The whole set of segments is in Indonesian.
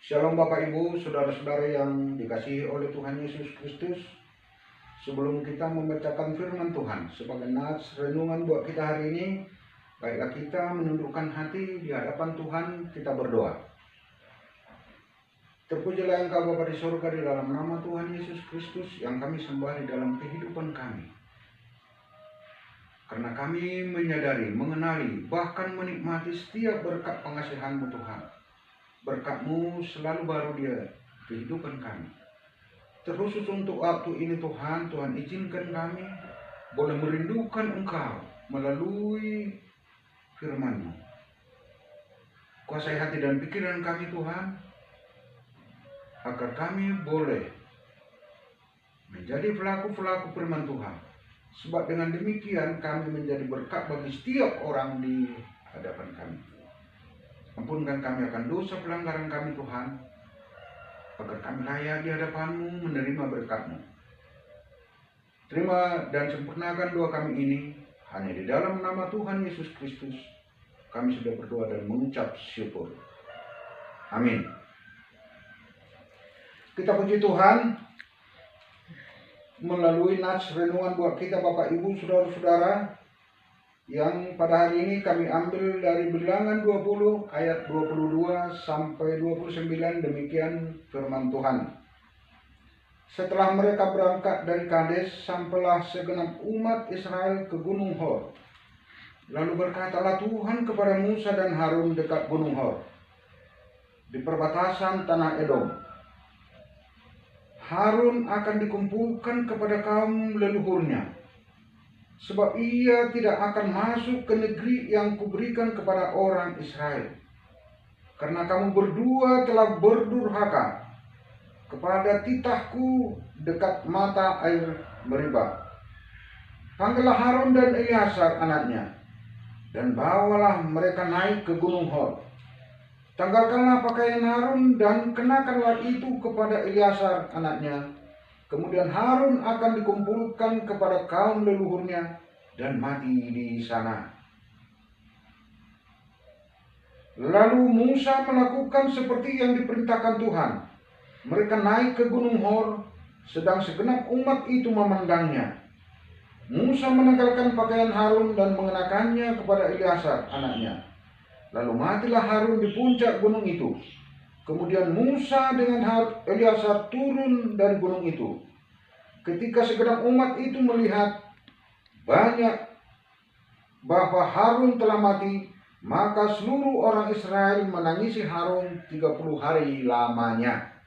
Shalom Bapak Ibu, saudara-saudara yang dikasihi oleh Tuhan Yesus Kristus. Sebelum kita membacakan firman Tuhan sebagai nats renungan buat kita hari ini, baiklah kita menundukkan hati di hadapan Tuhan, kita berdoa. Terpujilah Engkau Bapa di surga, di dalam nama Tuhan Yesus Kristus yang kami sembah di dalam kehidupan kami. Karena kami menyadari, mengenali, bahkan menikmati setiap berkat pengasihan-Mu Tuhan. Berkat-Mu selalu baru di kehidupan kami. Terkhusus untuk waktu ini Tuhan izinkan kami boleh merindukan Engkau melalui firman-Mu. Kuasai hati dan pikiran kami Tuhan, agar kami boleh menjadi pelaku-pelaku firman Tuhan. Sebab dengan demikian kami menjadi berkat bagi setiap orang di hadapan kami. Ampunkan kami akan dosa pelanggaran kami Tuhan, agar kami layak di hadapan-Mu menerima berkat-Mu. Terima dan sempurnakan doa kami ini hanya di dalam nama Tuhan Yesus Kristus. Kami sudah berdoa dan mengucap syukur. Amin. Kita puji Tuhan melalui nats renungan buat kita Bapak Ibu saudara-saudara, yang pada hari ini kami ambil dari Bilangan 20 ayat 22 sampai 29. Demikian firman Tuhan. Setelah mereka berangkat dari Kades, sampailah segenap umat Israel ke Gunung Hor. Lalu berkatalah Tuhan kepada Musa dan Harun dekat Gunung Hor, di perbatasan tanah Edom. Harun akan dikumpulkan kepada kaum leluhurnya, sebab ia tidak akan masuk ke negeri yang kuberikan kepada orang Israel. Karena kamu berdua telah berdurhaka kepada titahku dekat mata air Meribah. Panggillah Harun dan Eleazar anaknya, dan bawalah mereka naik ke Gunung Hor. Tanggalkanlah pakaian Harun dan kenakanlah itu kepada Eleazar anaknya. Kemudian Harun akan dikumpulkan kepada kaum leluhurnya dan mati di sana. Lalu Musa melakukan seperti yang diperintahkan Tuhan. Mereka naik ke Gunung Hor, sedang segenap umat itu memandangnya. Musa menanggalkan pakaian Harun dan mengenakannya kepada Eleazar anaknya. Lalu matilah Harun di puncak gunung itu. Kemudian Musa dengan Eleazar turun dari gunung itu. Ketika segenap umat itu melihat banyak bahwa Harun telah mati, maka seluruh orang Israel menangisi Harun 30 hari lamanya.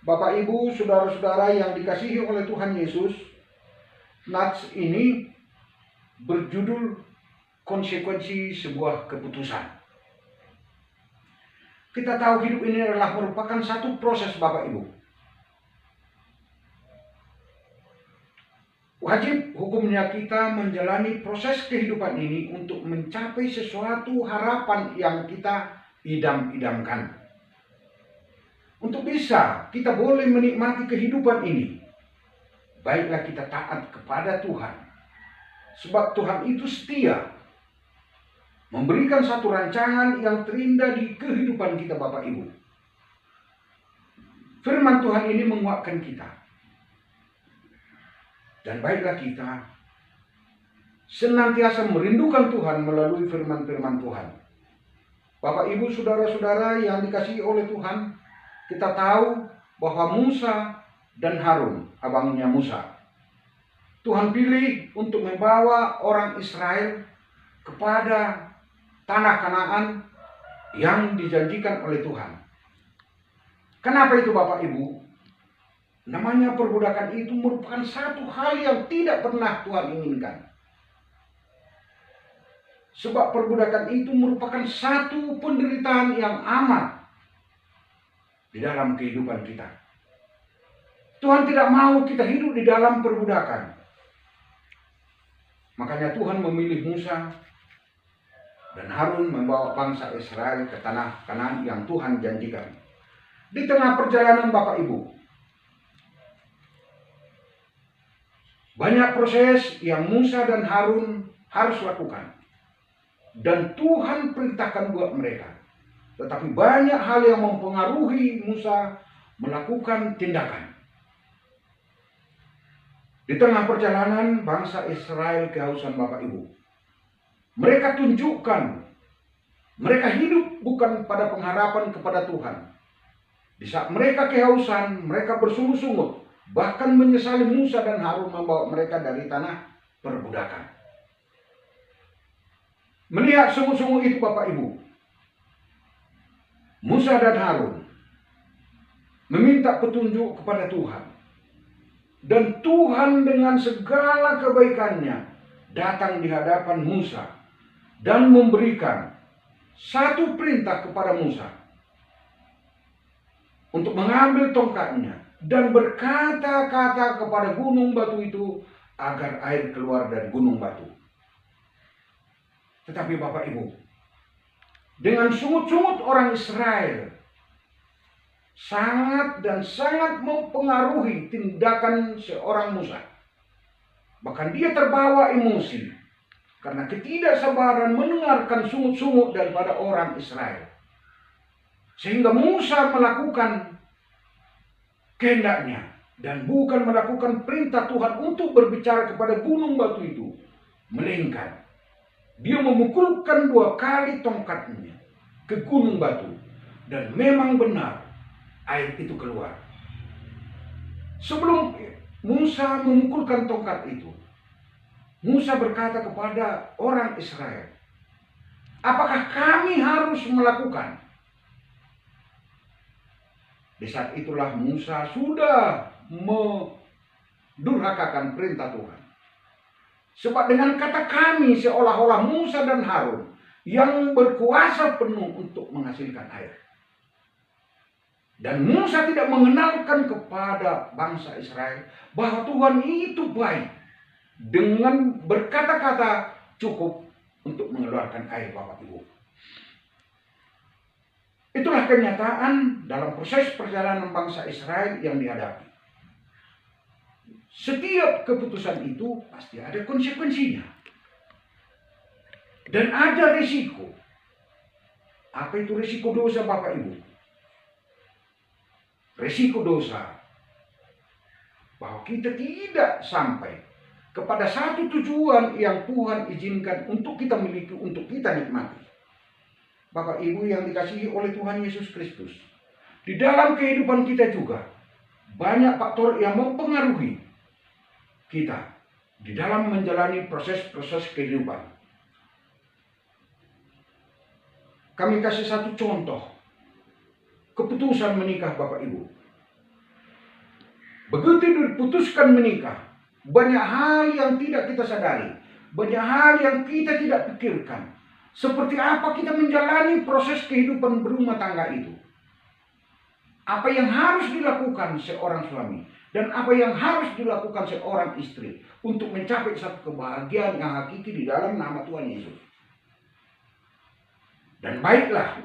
Bapak Ibu, saudara-saudara yang dikasihi oleh Tuhan Yesus, nats ini berjudul konsekuensi sebuah keputusan. Kita tahu hidup ini adalah merupakan satu proses Bapak Ibu. Wajib hukumnya kita menjalani proses kehidupan ini untuk mencapai sesuatu harapan yang kita idam-idamkan. Untuk bisa kita boleh menikmati kehidupan ini, baiklah kita taat kepada Tuhan. Sebab Tuhan itu setia, memberikan satu rancangan yang terindah di kehidupan kita Bapak Ibu. Firman Tuhan ini menguatkan kita. Dan baiklah kita senantiasa merindukan Tuhan melalui firman-firman Tuhan. Bapak Ibu saudara-saudara yang dikasihi oleh Tuhan, kita tahu bahwa Musa dan Harun, abangnya Musa, Tuhan pilih untuk membawa orang Israel kepada tanah Kanaan yang dijanjikan oleh Tuhan. Kenapa itu Bapak Ibu? Namanya perbudakan itu merupakan satu hal yang tidak pernah Tuhan inginkan. Sebab perbudakan itu merupakan satu penderitaan yang amat di dalam kehidupan kita. Tuhan tidak mau kita hidup di dalam perbudakan. Makanya Tuhan memilih Musa dan Harun membawa bangsa Israel ke tanah Kanaan yang Tuhan janjikan. Di tengah perjalanan Bapak Ibu, banyak proses yang Musa dan Harun harus lakukan. Dan Tuhan perintahkan buat mereka. tetapi banyak hal yang mempengaruhi Musa melakukan tindakan. Di tengah perjalanan bangsa Israel kehausan Bapak Ibu. Mereka tunjukkan, mereka hidup bukan pada pengharapan kepada Tuhan. Di saat mereka kehausan, mereka bersungut-sungut, bahkan menyesali Musa dan Harun membawa mereka dari tanah perbudakan. Melihat sungut-sungut itu Bapak Ibu, Musa dan Harun meminta petunjuk kepada Tuhan. Dan Tuhan dengan segala kebaikannya datang di hadapan Musa dan memberikan satu perintah kepada Musa untuk mengambil tongkatnya dan berkata-kata kepada gunung batu itu agar air keluar dari gunung batu. Tetapi Bapak Ibu, dengan sungut-sungut orang Israel sangat dan sangat mempengaruhi tindakan seorang Musa. Bahkan dia terbawa emosi karena ketidaksabaran mendengarkan sungut-sungut daripada orang Israel. Sehingga Musa melakukan kehendaknya dan bukan melakukan perintah Tuhan untuk berbicara kepada gunung batu itu. Melainkan dia memukulkan 2 kali tongkatnya ke gunung batu. Dan memang benar air itu keluar. Sebelum Musa memukulkan tongkat itu, Musa berkata kepada orang Israel, apakah kami harus melakukan? Di saat itulah Musa sudah mendurhakakan perintah Tuhan. Sebab dengan kata kami seolah-olah Musa dan Harun yang berkuasa penuh untuk menghasilkan air. Dan Musa tidak mengenalkan kepada bangsa Israel bahwa Tuhan itu baik. Dengan berkata-kata cukup untuk mengeluarkan air Bapak Ibu. Itulah kenyataan dalam proses perjalanan bangsa Israel yang dihadapi. Setiap keputusan itu pasti ada konsekuensinya. Dan ada risiko. Apa itu risiko dosa Bapak Ibu? Risiko dosa bahwa kita tidak sampai kepada satu tujuan yang Tuhan izinkan untuk kita miliki, untuk kita nikmati. Bapak Ibu yang dikasihi oleh Tuhan Yesus Kristus, di dalam kehidupan kita juga banyak faktor yang mempengaruhi kita di dalam menjalani proses-proses kehidupan. Kami kasih satu contoh. Keputusan menikah Bapak Ibu. Begitu diputuskan menikah, banyak hal yang tidak kita sadari, banyak hal yang kita tidak pikirkan. Seperti apa kita menjalani proses kehidupan berumah tangga itu. Apa yang harus dilakukan seorang suami dan apa yang harus dilakukan seorang istri untuk mencapai satu kebahagiaan yang hakiki di dalam nama Tuhan Yesus. Dan baiklah,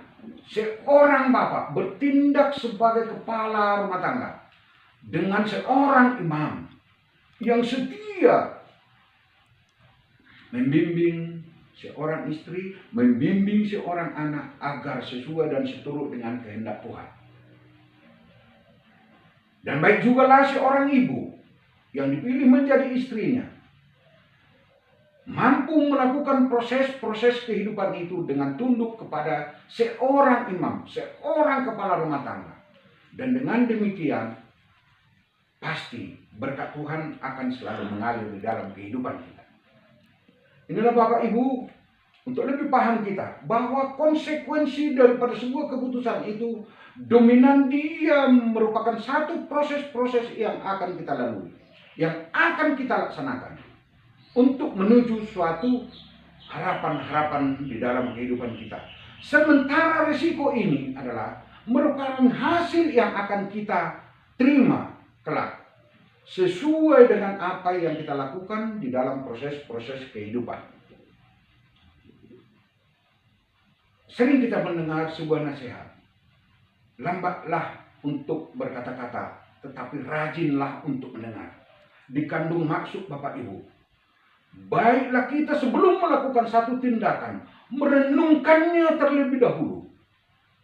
seorang bapak bertindak sebagai kepala rumah tangga dengan seorang imam yang setia membimbing seorang istri, membimbing seorang anak agar sesuai dan seturut dengan kehendak Tuhan. Dan baik juga lah seorang ibu yang dipilih menjadi istrinya mampu melakukan proses-proses kehidupan itu dengan tunduk kepada seorang imam, seorang kepala rumah tangga. Dan dengan demikian, pasti berkat Tuhan akan selalu mengalir di dalam kehidupan kita. Inilah Bapak Ibu, untuk lebih paham kita, bahwa konsekuensi daripada sebuah keputusan itu, dominan dia merupakan satu proses-proses yang akan kita lalui, yang akan kita laksanakan untuk menuju suatu harapan-harapan di dalam kehidupan kita. Sementara risiko ini adalah merupakan hasil yang akan kita terima kelak sesuai dengan apa yang kita lakukan di dalam proses-proses kehidupan. Sering kita mendengar sebuah nasihat, lambatlah untuk berkata-kata, tetapi rajinlah untuk mendengar. Dikandung maksud Bapak Ibu, baiklah kita sebelum melakukan satu tindakan, merenungkannya terlebih dahulu.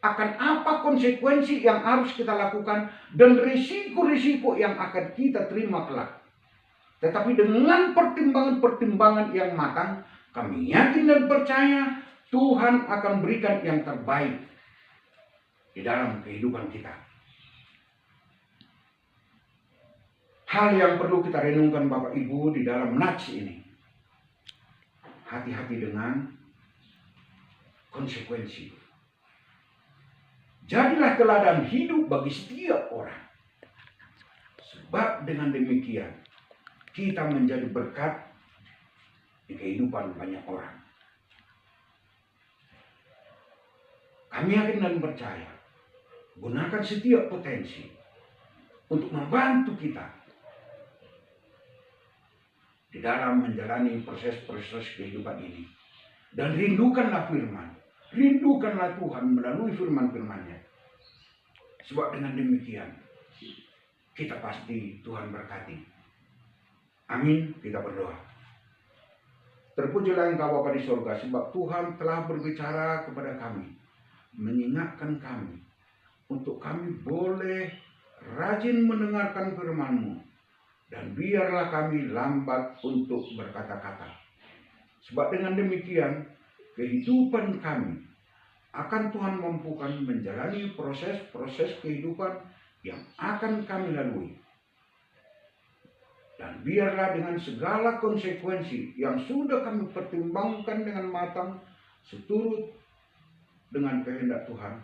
akan apa konsekuensi yang harus kita lakukan dan risiko-risiko yang akan kita terima kelak. Tetapi dengan pertimbangan-pertimbangan yang matang, kami yakin dan percaya Tuhan akan berikan yang terbaik di dalam kehidupan kita. Hal yang perlu kita renungkan Bapak Ibu di dalam nats ini. Hati-hati dengan konsekuensi. Jadilah teladan hidup bagi setiap orang. Sebab dengan demikian kita menjadi berkat di kehidupan banyak orang. Kami yakin dan percaya, gunakan setiap potensi untuk membantu kita di dalam menjalani proses-proses kehidupan ini. Dan rindukanlah firman. Rindukanlah Tuhan melalui firman-firman-Nya. Sebab dengan demikian, kita pasti Tuhan berkati. Amin, kita berdoa. Terpujilah Engkau Bapa di surga, sebab Tuhan telah berbicara kepada kami, mengingatkan kami, untuk kami boleh rajin mendengarkan firman-Mu, dan biarlah kami lambat untuk berkata-kata. Sebab dengan demikian, kehidupan kami akan Tuhan mampukan menjalani proses-proses kehidupan yang akan kami lalui. Dan biarlah dengan segala konsekuensi yang sudah kami pertimbangkan dengan matang, seturut dengan kehendak Tuhan,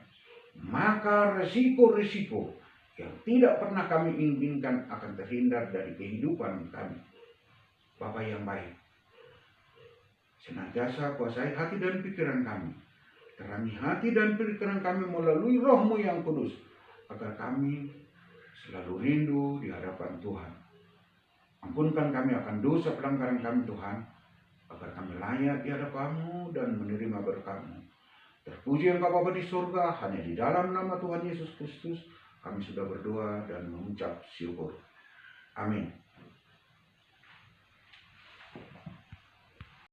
maka resiko-resiko yang tidak pernah kami inginkan akan terhindar dari kehidupan kami. Bapa yang baik, senantiasa kuasai hati dan pikiran kami. Terangi hati dan pikiran kami melalui Roh-Mu yang kudus, agar kami selalu rindu di hadapan Tuhan. Ampunkan kami akan dosa pelanggaran kami Tuhan, agar kami layak di hadapan-Mu dan menerima berkat-Mu. Terpuji Engkau Bapa di surga, hanya di dalam nama Tuhan Yesus Kristus kami sudah berdoa dan mengucap syukur. Amin.